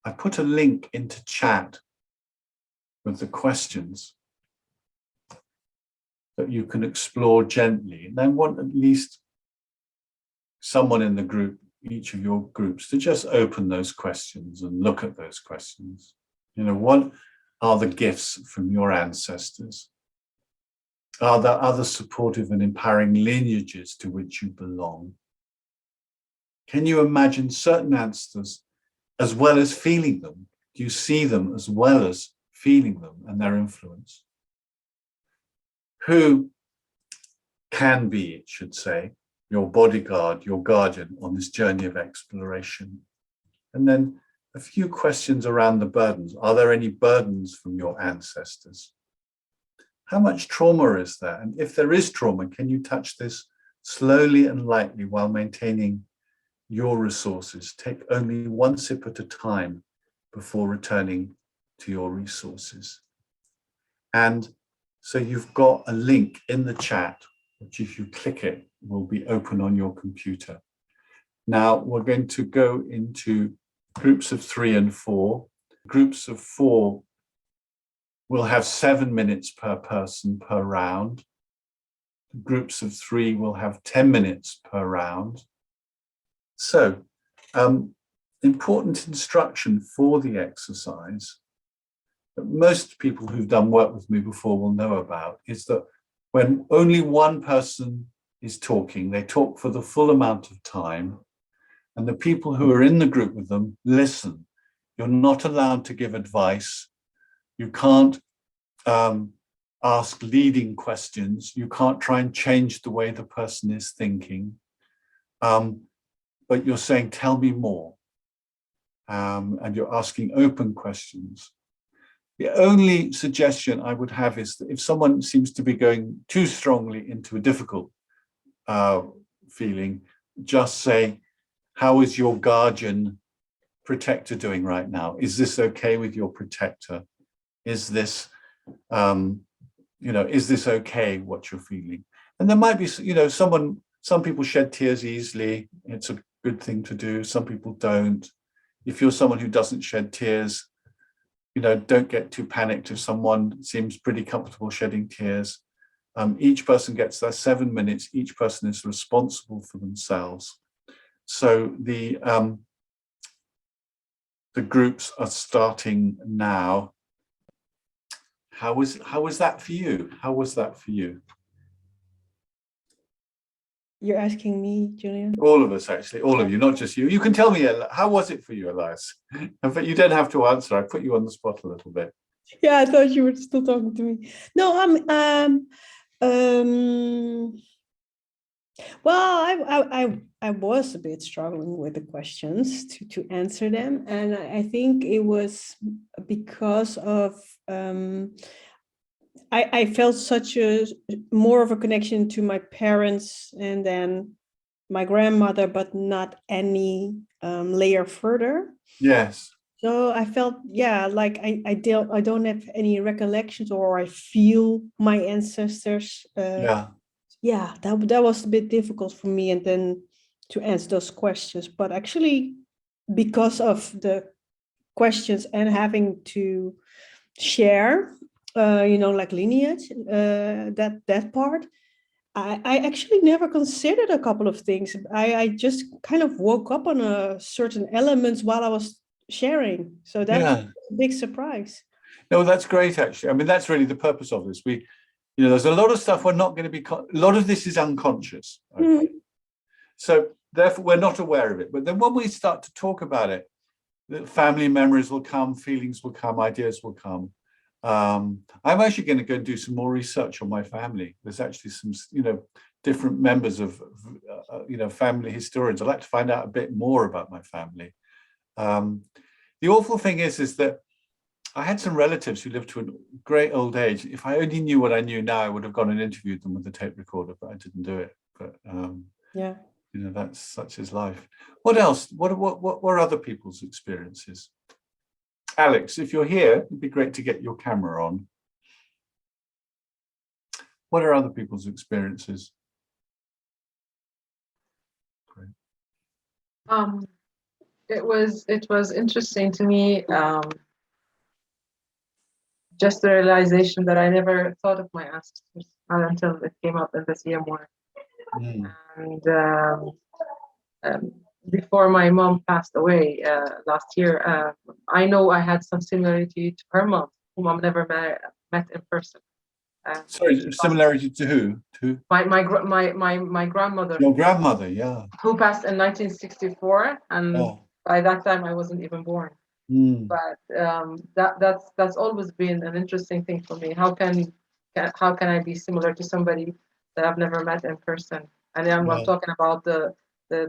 I put a link into chat with the questions that you can explore gently. And I want at least someone in the group, each of your groups, to just open those questions and look at those questions. You know, what are the gifts from your ancestors? Are there other supportive and empowering lineages to which you belong? Can you imagine certain ancestors as well as feeling them? Do you see them as well as feeling them and their influence? Who can be, it should say, your bodyguard, your guardian on this journey of exploration? And then a few questions around the burdens. Are there any burdens from your ancestors? How much trauma is there? And if there is trauma, can you touch this slowly and lightly while maintaining your resources? Take only one sip at a time before returning to your resources. And so you've got a link in the chat, which if you click it, will be open on your computer. Now we're going to go into groups of 3 and 4. Groups of 4 will have 7 minutes per person per round. Groups of 3 will have 10 minutes per round. So, important instruction for the exercise that most people who've done work with me before will know about is that when only one person is talking, they talk for the full amount of time, and the people who are in the group with them listen. You're not allowed to give advice. You can't ask leading questions. You can't try and change the way the person is thinking. But you're saying, tell me more. And you're asking open questions. The only suggestion I would have is that if someone seems to be going too strongly into a difficult feeling, just say, how is your guardian protector doing right now? Is this okay with your protector? Is this, is this okay, what you're feeling? And there might be, some people shed tears easily. It's a good thing to do. Some people don't. If you're someone who doesn't shed tears, don't get too panicked if someone seems pretty comfortable shedding tears. Each person gets their 7 minutes. Each person is responsible for themselves. So the groups are starting now. How was that for you? How was that for you? You're asking me, Julian? All of us, actually, all of you, not just you. You can tell me, how was it for you, Elias? But you don't have to answer. I put you on the spot a little bit. Yeah, I thought you were still talking to me. No, well, I was a bit struggling with the questions to answer them, and I think it was because of I felt such a more of a connection to my parents and then my grandmother, but not any layer further. Yes. So I felt, like I don't have any recollections, or I feel my ancestors. That was a bit difficult for me, and then to answer those questions. But actually, because of the questions and having to share, like lineage, that part, I actually never considered a couple of things. I just kind of woke up on a certain elements while I was sharing. So that was a big surprise. No, that's great, actually. I mean, that's really the purpose of this. There's a lot of stuff we're not going to be, a lot of this is unconscious. Okay. So therefore, we're not aware of it. But then when we start to talk about it, the family memories will come, feelings will come, ideas will come. I'm actually going to go and do some more research on my family. There's actually some, different members of, family historians. I'd like to find out a bit more about my family. The awful thing is that I had some relatives who lived to a great old age. If I only knew what I knew now, I would have gone and interviewed them with a tape recorder, but I didn't do it. But that's such is life. What else? What are other people's experiences? Alex, if you're here, it'd be great to get your camera on. What are other people's experiences? Great. It was interesting to me. Just the realization that I never thought of my ancestors until it came up in this EMR. And before my mom passed away last year, I know I had some similarity to her mom, whom I've never met in person. Sorry, similarity to who? To my grandmother. Your grandmother, yeah. Who passed in 1964, and by that time I wasn't even born. But that's always been an interesting thing for me. How can I be similar to somebody that I've never met in person? And I'm talking about the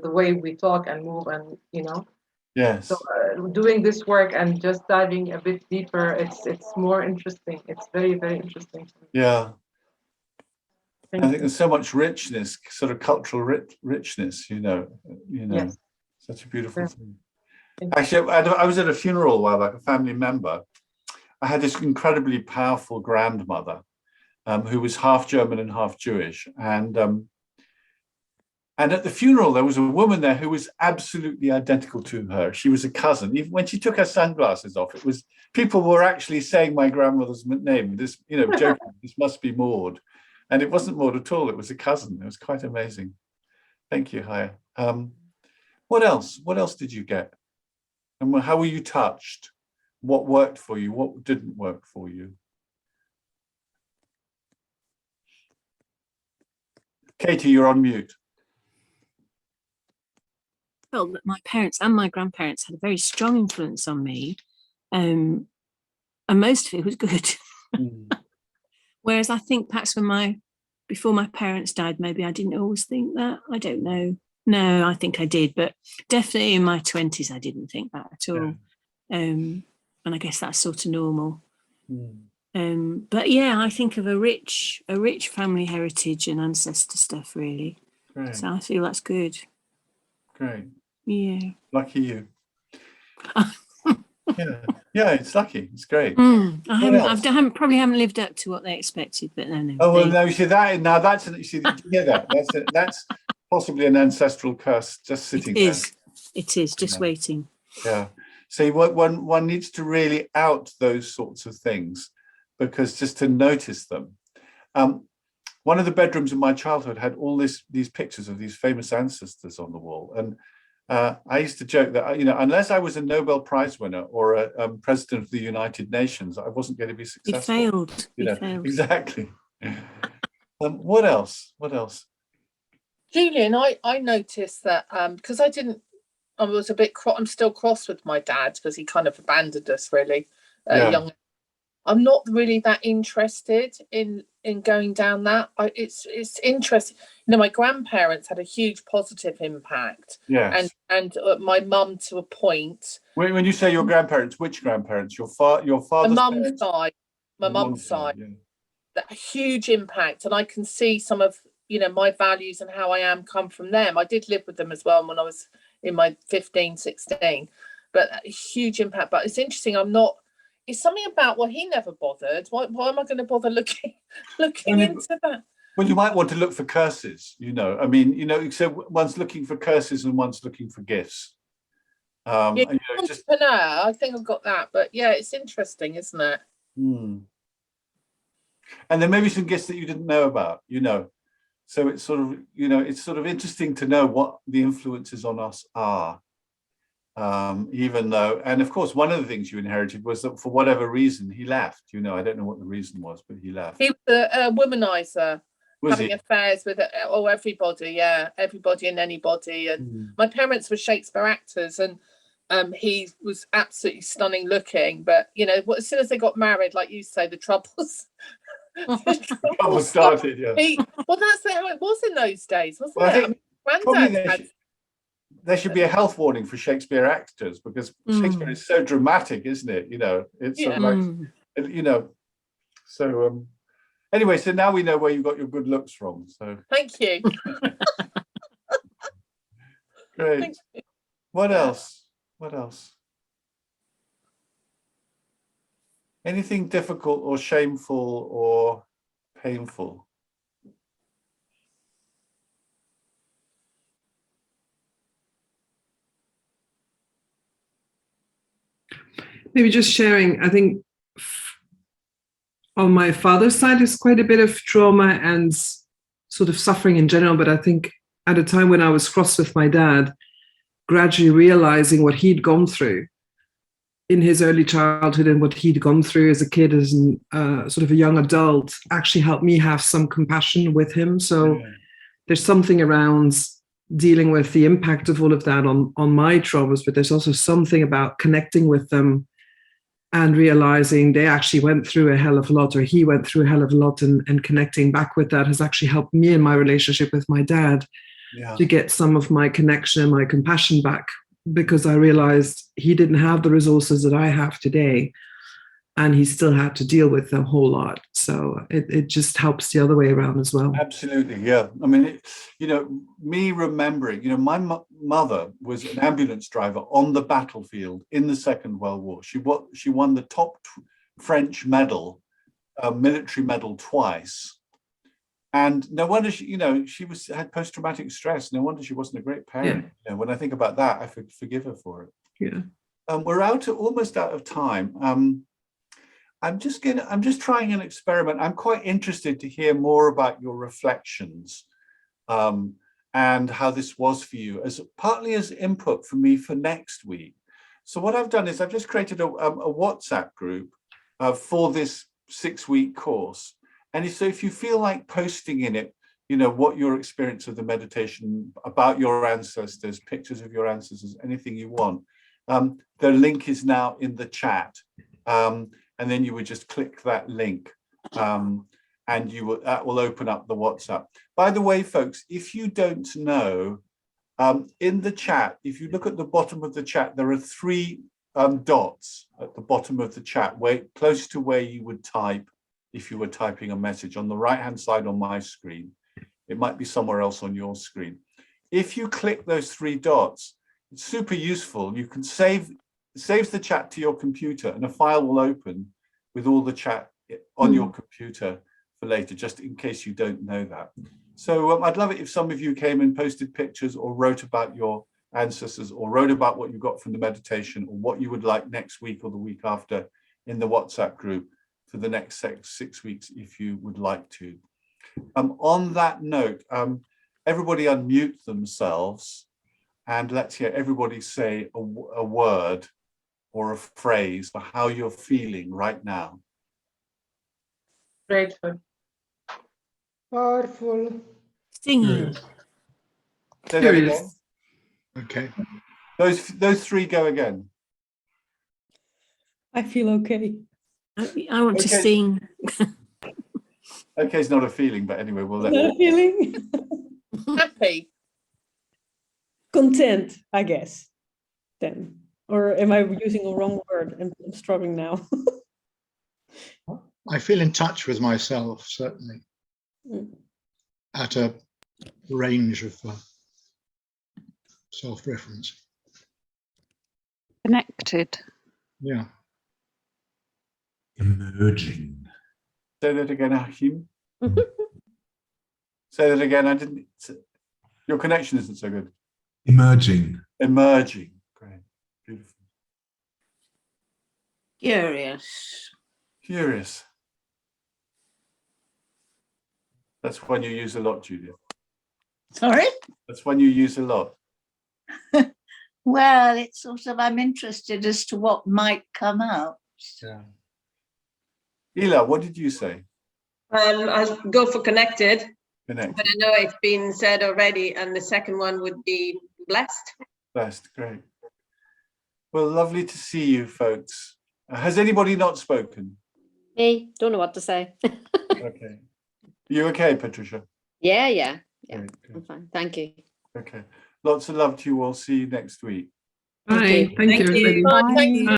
way we talk and move, and Yes. So doing this work and just diving a bit deeper, it's more interesting. It's very, very interesting. Yeah. I think there's so much richness, sort of cultural richness, Yes. Such a beautiful thing. Actually, I was at a funeral a while back, a family member. I had this incredibly powerful grandmother who was half German and half Jewish. And at the funeral, there was a woman there who was absolutely identical to her. She was a cousin. Even when she took her sunglasses off, people were actually saying my grandmother's name. This, joking, this must be Maud. And it wasn't Maud at all. It was a cousin. It was quite amazing. Thank you, Haya. What else? What else did you get? And how were you touched? What worked for you? What didn't work for you? Katie, you're on mute. Felt that my parents and my grandparents had a very strong influence on me, and most of it was good. Whereas I think perhaps before my parents died, maybe I didn't always think that. I don't know. No, I think I did, but definitely in my 20s, I didn't think that at all. And I guess that's sort of normal. But yeah, I think of a rich family heritage and ancestor stuff, really. Great. So I feel that's good. Great. Yeah. Lucky you. Yeah, it's lucky. It's great. I probably haven't lived up to what they expected, but no. Oh well, no. You see that now? That's you see, did you hear that? That's possibly an ancestral curse just sitting there. It is just waiting. Yeah. See, one needs to really out those sorts of things, because just to notice them. One of the bedrooms in my childhood had all these pictures of these famous ancestors on the wall, and I used to joke that unless I was a Nobel Prize winner or a president of the United Nations, I wasn't going to be successful. You failed. Exactly. What else? Julian, I noticed that because I was a bit I'm still cross with my dad because he kind of abandoned us really young. I'm not really that interested in going down that. It's interesting. My grandparents had a huge positive impact. Yes. And my mum to a point. When you say your grandparents, which grandparents? Your father's parents? My mum's side. Yeah. That a huge impact, and I can see some of my values and how I am come from them. I did live with them as well when I was in my 15, 16, but a huge impact. But it's interesting. It's something about he never bothered. Why am I going to bother looking into that? Well, you might want to look for curses. I mean, so one's looking for curses and one's looking for gifts. Entrepreneur. I think I've got that, but yeah, it's interesting, isn't it? And there may be some gifts that you didn't know about. So it's sort of it's sort of interesting to know what the influences on us are. Even though, and of course, one of the things you inherited was that for whatever reason he left. I don't know what the reason was, but he left. He was a womanizer, having affairs with everybody. Yeah, everybody and anybody. And my parents were Shakespeare actors, and he was absolutely stunning looking. But as soon as they got married, like you say, the troubles. The troubles started. Yeah. That's how it was in those days, wasn't it? There should be a health warning for Shakespeare actors, because Shakespeare is so dramatic, isn't it? It's sort of like, So anyway, so now we know where you got your good looks from. So thank you. Great. Thank you. What else? Anything difficult or shameful or painful? Maybe just sharing, I think on my father's side, there's quite a bit of trauma and sort of suffering in general. But I think at a time when I was cross with my dad, gradually realizing what he'd gone through in his early childhood and what he'd gone through as a kid, as sort of a young adult, actually helped me have some compassion with him. So there's something around dealing with the impact of all of that on my traumas, but there's also something about connecting with them and realizing they actually went through a hell of a lot, or he went through a hell of a lot, and connecting back with that has actually helped me in my relationship with my dad to get some of my connection and my compassion back, because I realized he didn't have the resources that I have today, and he still had to deal with a whole lot. So it just helps the other way around as well. Absolutely, yeah. I mean, me remembering, my mother was an ambulance driver on the battlefield in the Second World War. She won the top French medal, military medal, twice. And no wonder she had post-traumatic stress. No wonder she wasn't a great parent. When I think about that, I forgive her for it. Yeah. We're almost out of time. I'm just trying an experiment. I'm quite interested to hear more about your reflections and how this was for you, as partly as input for me for next week. So what I've done is I've just created a WhatsApp group for this 6-week course. And so if you feel like posting in it, you know, what your experience of the meditation, about your ancestors, pictures of your ancestors, anything you want, the link is now in the chat. And then you would just click that link and that will open up the WhatsApp. By the way, folks, if you don't know, in the chat, if you look at the bottom of the chat, there are 3 dots at the bottom of the chat, close to where you would type if you were typing a message on the right-hand side on my screen. It might be somewhere else on your screen. If you click those 3 dots, it's super useful. You can saves the chat to your computer, and a file will open with all the chat on your computer for later, just in case you don't know that. So I'd love it if some of you came and posted pictures or wrote about your ancestors or wrote about what you got from the meditation or what you would like next week or the week after in the WhatsApp group for the next 6 weeks, if you would like to. On that note, everybody unmute themselves and let's hear everybody say a word or a phrase for how you're feeling right now. Grateful. Powerful. Singing. Say that again. Okay. Those 3 go again. I feel okay. I want to sing. Okay, it's not a feeling, but anyway, we'll let Not a feeling. Happy. Content, I guess. Then, or am I using a wrong word? And I'm struggling now. I feel in touch with myself, certainly, at a range of self-reference. Connected. Yeah. Emerging. Say that again, Hakim. Say that again. Your connection isn't so good. Emerging. Emerging. Great. Beautiful. Curious. Curious. That's one you use a lot, Judith. Sorry? That's one you use a lot. Well, it's sort of, I'm interested as to what might come out. Yeah. Ela, what did you say? I'll go for connected. Connected. But I know it's been said already, and the second one would be blessed. Blessed, great. Well, lovely to see you, folks. Has anybody not spoken? Me, don't know what to say. Okay. You okay, Patricia? Yeah. Great, I'm fine. Thank you. okay. Lots of love to you all. See you next week. Bye. Thank you, everybody. Bye. Thank you.